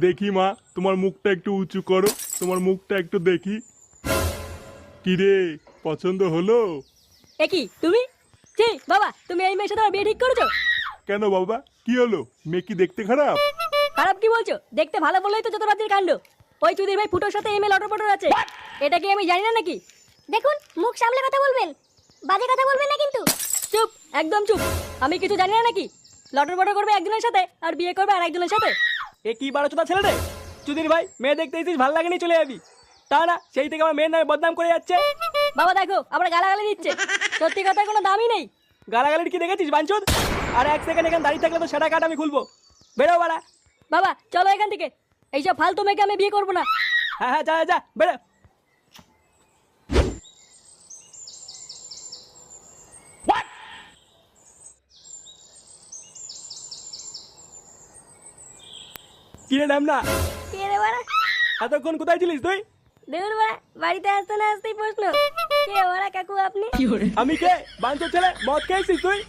দেখি মা, তোমার মুখটা একটু উঁচু করো, তোমার মুখটা একটু দেখি। কি রে, পছন্দ হলো? এ কি তুমি? ছি বাবা, তুমি এই মেয়ের সাথে আমার বিয়ে ঠিক করেছো? কেন বাবা, কি হলো? মেয়ে কি দেখতে খারাপ? খারাপ কি বলছো? দেখতে ভালো বলেই তো যত রাতের কাণ্ড। ওই চুদির ভাই ফুটোর সাথে এমএল অটো পটোর আছে, এটা কি আমি জানি না নাকি? দেখুন, মুখ সামলে কথা বলবেন, বাজে কথা বলবেন না কিন্তু। চুপ, একদম চুপ। আমি কিছু জানি না নাকি? লটর পটর করবে একজনের সাথে আর বিয়ে করবে আর একজনের সাথে। এ কি বারোচোদা ছেলে রে? চুদির ভাই, মেয়ে দেখতে এসেছিস, ভালো লাগেনি চলে যাবি। তা না, সেই থেকে আমার মেয়ের নামে বদনাম করে যাচ্ছে। বাবা দেখো, আবার গালাগালি দিচ্ছে। সত্যি কথার কোনো দামই নেই। গালাগালির কি দেখেছিস বাঞ্চোদ? আর এক সেকেন্ড এখানে দাঁড়িয়ে থাকলে তো সেটা কাট আমি খুলবো। বেরো বাড়া। বাবা চলো এখান থেকে, এইসব ফালতু মেয়েকে আমি বিয়ে করবো না। হ্যাঁ হ্যাঁ, যা যা বেরো। কিরে নাম না, কে রে বাড়া? এতক্ষণ কোথায় ছিলিস তুই? দূর বাড়া, বাড়িতে আসতে না আসতেই প্রশ্ন। কে বাড়া কাকু আপনি? আমি কে? বাঞ্চোদ ছেলে, মদ খেয়েছিস তুই?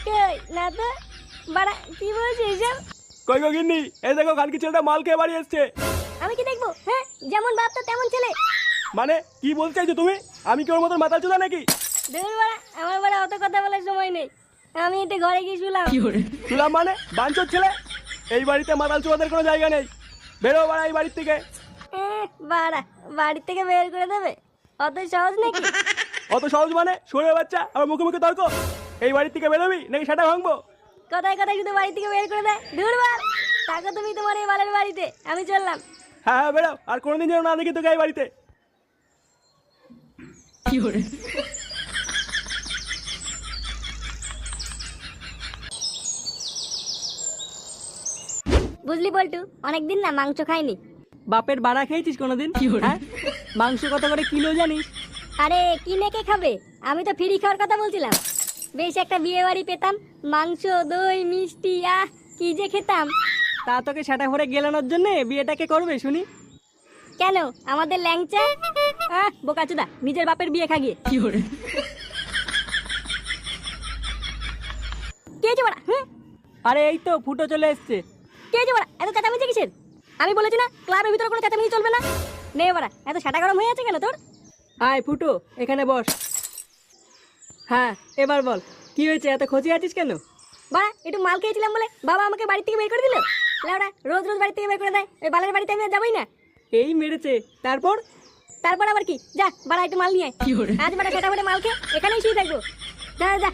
কে? না তো। বাড়া কি বলছিস এসব? কই গো গিন্নি, এই দেখো খানকি ছেলেটা মাল খেয়ে বাড়ি এসছে। আমি কি দেখবো? হ্যাঁ, যেমন বাপ তো তেমন ছেলে। মানে কি বলতে চাইছো তুমি? আমি কি ওর মতন মাতাল চোদা নাকি? দূর বাড়া, আমার বাড়া অত কথা বলার সময় নেই। আমি একটু ঘরে গিয়ে শুলাম। শুনলাম মানে? বাঞ্চোদ ছেলে, এই বাড়িতে মাতাল চোদাদের কোনো জায়গা নেই। বেরো বাড়া এই বাড়ির থেকে। বাড়া, বাড়ি থেকে বের করে দেবে? অত সহজ নাকি? অত সহজ মানে? সরে বাচ্চা, আমার মুখে মুখে তর্ক। এই বাড়ির থেকে বেরোবি নাকি সেটা ভাঙবো? কথায় কথায় শুধু বাড়ি থেকে বের করে দেয়। দূর বাল, থাকো তুমি তোমার এই বালের বাড়িতে, আমি চললাম। হ্যাঁ হ্যাঁ বেরো, আর কোনোদিন যেন না দেখি তোকে এই বাড়িতে। বুঝলি বল্টু, অনেকদিন না মাংস খাইনি। বাপের বাড়া খেয়েছিস কোনোদিন? হ্যাঁ? মাংস কত করে কিলো জানিস? আরে কিনে কে খাবে? আমি তো ফ্রি খাওয়ার কথা বলছিলাম। বেশ একটা বিয়ে বাড়ি পেতাম, মাংস দই মিষ্টি, আহ কি যে খেতাম। তা তোকে সেটা ভরে গেলানোর জন্য বিয়েটাকে করবে শুনি? কেন, আমাদের ল্যাংচা? বোকাচোদা, নিজের বাপের বিয়ে খাগিয়ে। কে হয়েছে বাড়া? আরে এই তো ফুটো চলে এসছে। কে হয়েছে বাড়া? এত চেঁচামেচি কিসের? আমি বলেছি না ক্লাবের ভিতরে কোনো চেঁচামেচি চলবে না। নে বাড়া, এত সাটা গরম হয়ে আছে কেন তোর? আয় ফুটো, এখানে বস। হ্যাঁ এবার বল, কি হয়েছে, এত খোঁজে আছিস কেন? বাড়া একটু মাল খেয়েছিলাম বলে বাবা আমাকে বাড়ি থেকে বের করে দিল। লাউড়া রোজ রোজ বাড়ি থেকে বের করে দেয়, ওই বালের বাড়িতে আমি আর যাবোই না। এই মেরেছে, তারপর? তারপর আবার কি? যা বাড়া একটু মাল নিয়ে আয়। আজ বাড়া সেটা বলে মাল খেয়ে এখানেই শুয়ে থাকবো। যা যা।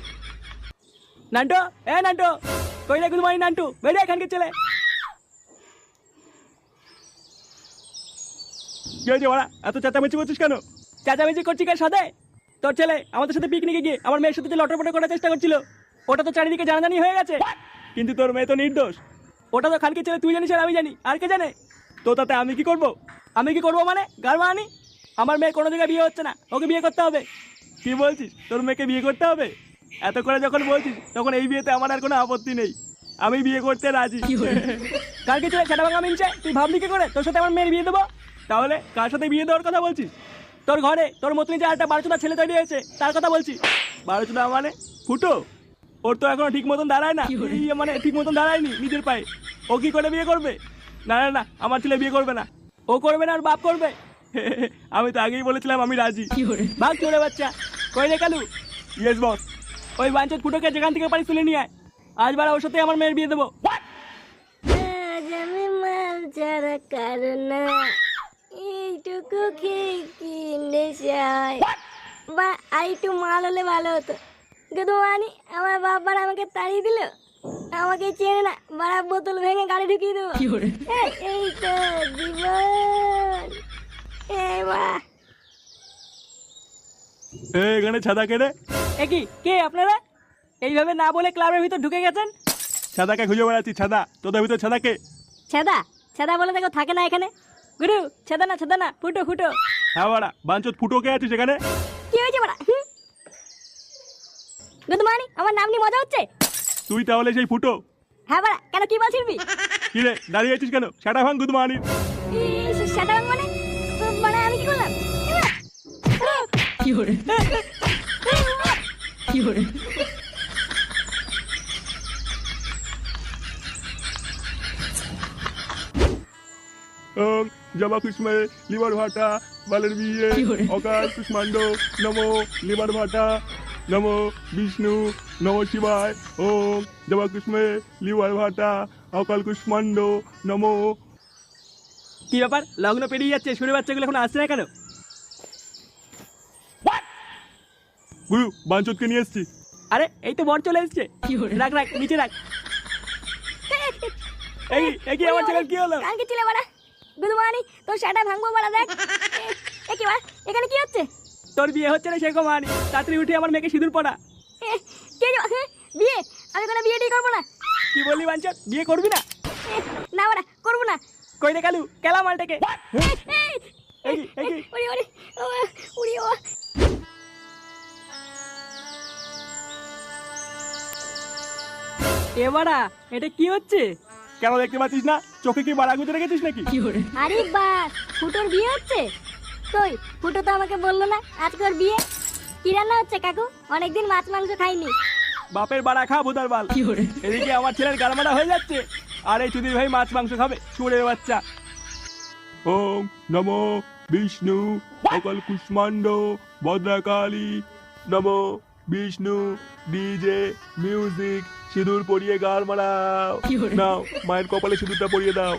নান্টু, এ নান্টু, কই রে গুলমানি নান্টু, বেরিয়ে এখানকে ছেলে। কি হয়েছে বাড়া, এত চেঁচামেচি করছিস কেন? চেঁচামেচি করছি কার সাথে? তোর ছেলে আমাদের সাথে পিকনিকে গিয়ে আমার মেয়ের সাথে যে লটরপটর করার চেষ্টা করছিল, ওটা তো চারিদিকে জানাজানি হয়ে গেছে। কিন্তু তোর মেয়ে তো নির্দোষ। ওটা তো খানকি ছেলে, তুই জানিস আর আমি জানি, আর কে জানে? তো তাতে আমি কি করব? আমি কি করব মানে গারমা আনি? আমার মেয়ের কোনো জায়গায় বিয়ে হচ্ছে না, ওকে বিয়ে করতে হবে। কি বলছিস, তোর মেয়েকে বিয়ে করতে হবে? এত করে যখন বলছিস তখন এই বিয়েতে আমার আর কোনো আপত্তি নেই, আমি বিয়ে করতে রাজি। কালকে ছেলে সেটা ভাঙা মিনছে, তুই ভাবলি কি করে তোর সাথে আমার মেয়ের বিয়ে দেবো? তাহলে কার সাথে বিয়ে দেওয়ার কথা বলছিস? তোর ঘরে তোর মতনই যে একটা বারোচোদা ছেলে তৈরি হয়েছে তার কথা বলছি। বারোচোদা মানে ফুটো, ওর তো এখনো ঠিক মতন দাঁড়ায় না, মানে ঠিক মতন দাঁড়ায়নি নিজের পায়ে। ও কি করে বিয়ে করবে? না না না, আমার ছেলে বিয়ে করবে না। ও করবে না, আর বাপ করবে। আমি তো আগেই বলেছিলাম আমি রাজি। ভাগ চলে বাচ্চা। কই রে কালু? Yes boss. ওই বাঞ্চত ফুটোকে যেখান থেকে পারি তুলে নিয়ে আয়, আজ বারা ওর সাথে আমার মেয়ের বিয়ে দেবো। আজ আমি মাল ছাড়া কারণা এইটুকু খেয়ে কি নেশায়। বা আর একটু মাল হলে ভালো হতো। কিন্তু মানে আমার বাবার আমাকে তাড়িয়ে দিল, আমাকে চেনে না, বাড়া বোতল ভেঙে গাড়ি ঢুকিয়ে দেবো। এই তো জীবন। এই বাড়া এখানে ছাদা কেড়ে? এ কি, কে আপনারা? এইভাবে না বলে ক্লাবের ভিতর ঢুকে গেছেন? ছাদাকে খুঁজে বেড়াচ্ছি। ছাদা, তোদের ভিতর ছাদাকে? ছেদা? ছেদা বলে দেখো থাকে না এখানে। গুরু, ছেদা না, ফুটো ফুটো। হ্যাঁ বাড়া, বাঞ্চত ফুটোকে আছিস এখানে? কি হয়েছে বাড়া? গুড মর্নিং, আমার নাম নিয়ে মজা হচ্ছে? তুই তাহলে সেই ফুটো? হ্যাঁ বাড়া, কেন কি বলছিস? কি রে দাঁড়িয়ে আছিস কেন? সেটা ভাঙ গুদ মানি। সেটা মানে মানে আমি কি করলাম? কি করে? কি করে? ওং জবা কুষ্মে লিভার ভাটা বালের বিয়ে অকাল কুষ্মাণ্ড নমো লিভার ভাটা নমো বিষ্ণু নমো শিবায় ওং জবা কুষ্মে লিভার ভাটা অকাল কুষ্মাণ্ড নমো। কি ব্যাপার, লগ্ন পেরিয়ে যাচ্ছে, শুনে বাচ্চাগুলো এখন আসছে না কেন? গুরু বাঞ্চতকে নিয়ে এসছি। আরে এই তো বর চলে এসছে। রাখ রাখ, নিচে রাখ। এই কি আমার ছেলের কি হলো? কালকে ছিলে বাড়া গুদমানি তোর শাটা ভাঙবো বাড়া দেখ। এ কি বাড়া এখানে কি হচ্ছে? তোর বিয়ে হচ্ছে না সেরকম আনি, তাড়াতাড়ি উঠে আমার মেয়েকে সিঁদুর পড়া। কে বিয়ে? আমি কোনো বিয়েটাই করবো না। কি বললি বাঞ্চত, বিয়ে করবি না? না বাড়া করবো না। কই রে কালু, কেলা মালটাকে। এই কি ওরে ওরে উড়ি ও এবারা এটা কি হচ্ছে? কেন দেখতে পাচ্ছিস না? চোখে কি বাড়া গুঁজে রেখেছিস নাকি? আরে বাস ফুটোর বিয়ে হচ্ছে। কই ফুটো তো আমাকে বললো না আজকে ওর বিয়ে। কি রান্না হচ্ছে কাকু? অনেকদিন মাছ মাংস খাইনি। বাপের বাড়া খা ভুতার বাল। এদিকে আমার ছেলের গালমারা হয়ে যাচ্ছে, আর এই চুদির ভাই মাছ মাংস খাবে, শুয়োরের বাচ্চা। ওং নমো বিষ্ণু অকাল কুষ্মাণ্ড ভদ্রাকালী নমো বিষ্ণু ডিজে মিউজিক সিঁদুর পরিয়ে গাল মারাও। নাও মায়ের কপালে সিঁদুরটা পরিয়ে দাও।